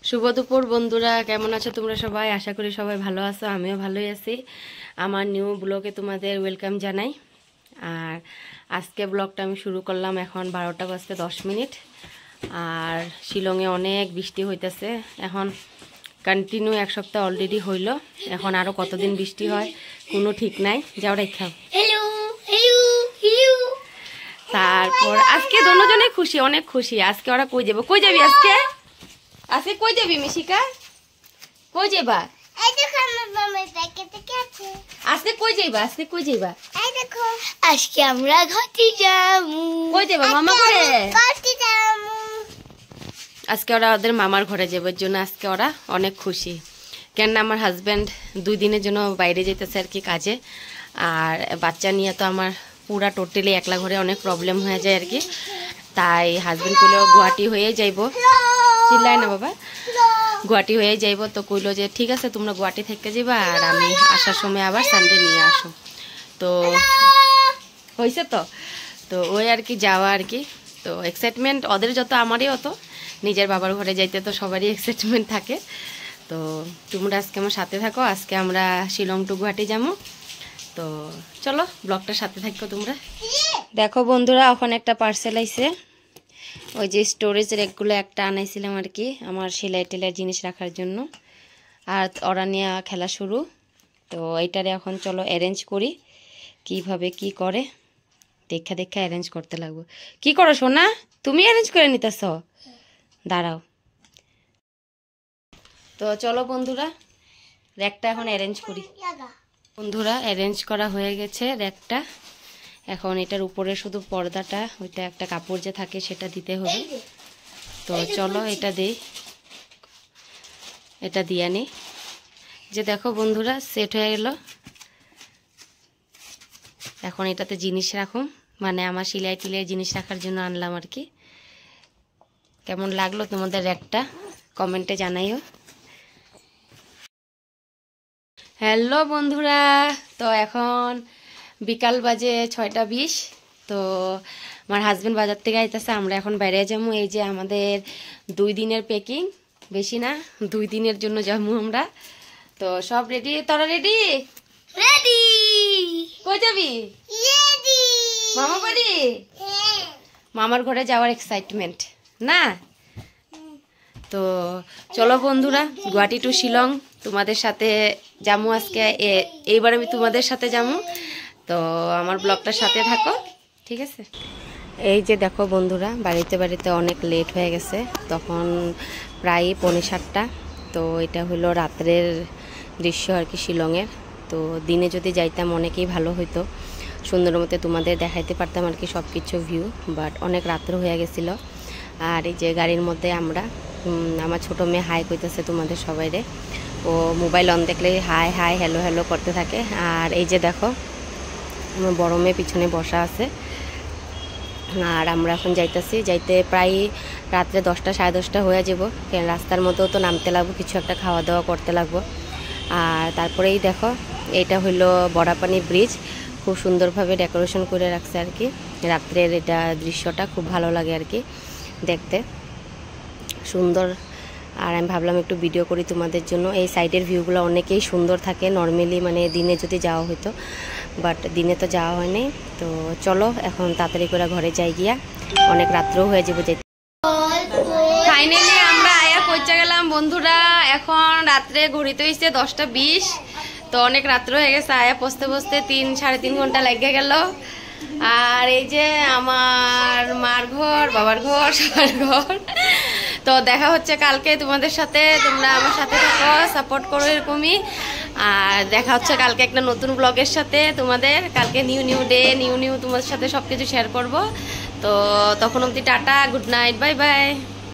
শুভ দুপুর বন্ধুরা, কেমন আছো তোমরা সবাই? আশা করি সবাই ভালো আছো, আমিও ভালোই আছি। আমার নিউ ব্লগে তোমাদের ওয়েলকাম জানাই। আর আজকে ব্লগটা আমি শুরু করলাম এখন 12টা বাজতে 10 মিনিট। আর শিলংয়ে অনেক বৃষ্টি হইতেছে এখন, কন্টিনিউ এক সপ্তাহ অলরেডি হইল। এখন আরও কতদিন বৃষ্টি হয় কোনো ঠিক নাই। যাও রেখা। তারপর আজকে দুজনেই খুশি, অনেক খুশি। আজকে ওরা কই যাবো? কই যাবি আজকে? আজকে কই যাবি মিশিকা? কই যাবা? আজকে কই যাইবা? আজকে কই যাইবা? আজকে আমরা ঘুরতে যাবো। কই যাবা? মামা ঘরে আজকে ওরা ওদের মামার ঘরে যাবে, এর জন্য আজকে ওরা অনেক খুশি। কেননা আমার হাজব্যান্ড 2 দিনের জন্য বাইরে যেতেছে আর কি, কাজে। আর বাচ্চা নিয়ে তো আমার পুরা টোটালি একলা ঘরে অনেক প্রবলেম হয়ে যায় আর কি। তাই হাজব্যান্ড কইলো গুয়াহাটি হয়ে যাইব, চিল্লাই না বাবা, গুয়াহাটি হয়ে যাইব। তো কইলো যে ঠিক আছে তোমরা গুয়াহাটি থেকে যাবা, আর আমি আসার সময় আবার সানডে নিয়ে আসো। তো হয়েছে তো ওই আর কি যাওয়া আর কি। তো এক্সাইটমেন্ট ওদের যত আমারই অত, নিজের বাবার ঘরে যাইতে তো সবারই এক্সাইটমেন্ট থাকে। তো তোমরা আজকে আমার সাথে থাকো। আজকে আমরা শিলং টু গুয়াহাটি যাবো। তো চলো ব্লগটার সাথে থাকো তোমরা। দেখো বন্ধুরা, ওখানে একটা পার্সেল আইছে। ওই যে স্টোরেজ রেকগুলো একটা আনাইছিলাম আর কি, আমার সেলাই টেলাই জিনিস রাখার জন্য। আর ওরা নিয়ে খেলা শুরু। তো এইটারে এখন চলো অ্যারেঞ্জ করি, কিভাবে কি করে দেখা দেখা অ্যারেঞ্জ করতে লাগবো। কি করো সোনা? তুমি অ্যারেঞ্জ করে নিতেছ? দাঁড়াও। তো চলো বন্ধুরা, র্যাকটা এখন অ্যারেঞ্জ করি। বন্ধুরা অ্যারেঞ্জ করা হয়ে গেছে র্যাকটা। এখন এটার উপরে শুধু পর্দাটা, ওইটা একটা কাপড় যে থাকে সেটা দিতে হবে। তো চলো এটা দিই, এটা দিয়ে নি। যে দেখো বন্ধুরা সেট হয়ে গেল। এখন এটাতে জিনিস রাখুন, মানে আমার সিলাই টিলাই জিনিস রাখার জন্য আনলাম আর কি। কেমন লাগলো তোমাদের র্যাকটা কমেন্টে জানাইও। হ্যালো বন্ধুরা, তো এখন বিকাল বাজে 6টা 20। তো আমার হাজব্যান্ড বাজার থেকে আইতেছে, আমরা এখন বাইরে যাবো। এই যে আমাদের 2 দিনের প্যাকিং, বেশি না 2 দিনের জন্য যাবো আমরা। তো সব রেডি? তোরা রেডি? রেডি। কই যাবি? রেডি। মামা বাড়ি? মামার ঘরে যাওয়ার এক্সাইটমেন্ট না? তো চলো বন্ধুরা, গুয়াহাটি টু শিলং তোমাদের সাথে যাবো আজকে। এইবার আমি তোমাদের সাথে যাবো। তো আমার ব্লগটার সাথে থাকো, ঠিক আছে? এই যে দেখো বন্ধুরা, বাড়িতে অনেক লেট হয়ে গেছে, তখন প্রায় 6:45। তো এটা হলো রাত্রের দৃশ্য আর কি শিলংয়ের। তো দিনে যদি যাইতাম অনেকেই ভালো হইতো, সুন্দর মতো তোমাদের দেখাইতে পারতাম আর কি সব কিছু ভিউ। বাট অনেক রাত্র হয়ে গেছিলো। আর এই যে গাড়ির মধ্যে আমরা, আমার ছোটো মেয়ে হাই কইতেছে তোমাদের সবাইরে। ও মোবাইল অন দেখলে হাই হাই হ্যালো হ্যালো করতে থাকে। আর এই যে দেখো আমার বড় মেয়ে পিছনে বসা আছে। আর আমরা এখন যাইতে প্রায় রাত্রে 10টা 10:30 হয়ে যাব। কেন রাস্তার মধ্যেও তো নামতে লাগবো, কিছু একটা খাওয়া দাওয়া করতে লাগবো। আর তারপরেই দেখো এটা হইলো বড়াপানি ব্রিজ, খুব সুন্দরভাবে ডেকোরেশন করে রাখছে আর কি। রাত্রের এটা দৃশ্যটা খুব ভালো লাগে আর কি দেখতে, সুন্দর। আর আমি ভাবলাম একটু ভিডিও করি তোমাদের জন্য। এই সাইডের ভিউগুলো অনেকেই সুন্দর থাকে নর্মালি, মানে দিনে যদি যাওয়া হতো, বাট দিনে তো যাওয়া হয়নি। তো চলো এখন তাড়াতাড়ি করে ঘরে যাই গিয়া, অনেক রাত্রেও হয়ে যাবো যেতে। ফাইনালি আমরা আয়া পৌঁছে গেলাম বন্ধুরা। এখন রাত্রে ঘড়িতে হয়েছে 10টা 20। তো অনেক রাত্র হয়ে গেছে, আয়া পৌঁছতে 3-3.5 ঘন্টা লেগে গেল। আর এই যে আমার মার ঘর, বাবার ঘর, সবার ঘর। তো দেখা হচ্ছে কালকে তোমাদের সাথে, তোমরা আমার সাথে থাকো, সাপোর্ট করো এরকমই। আর দেখা হচ্ছে কালকে একটা নতুন ব্লগের সাথে তোমাদের। কালকে নিউ ডে, নিউ তোমাদের সাথে সব কিছু শেয়ার করবো। তো তখন অবধি tata, good night, bye bye.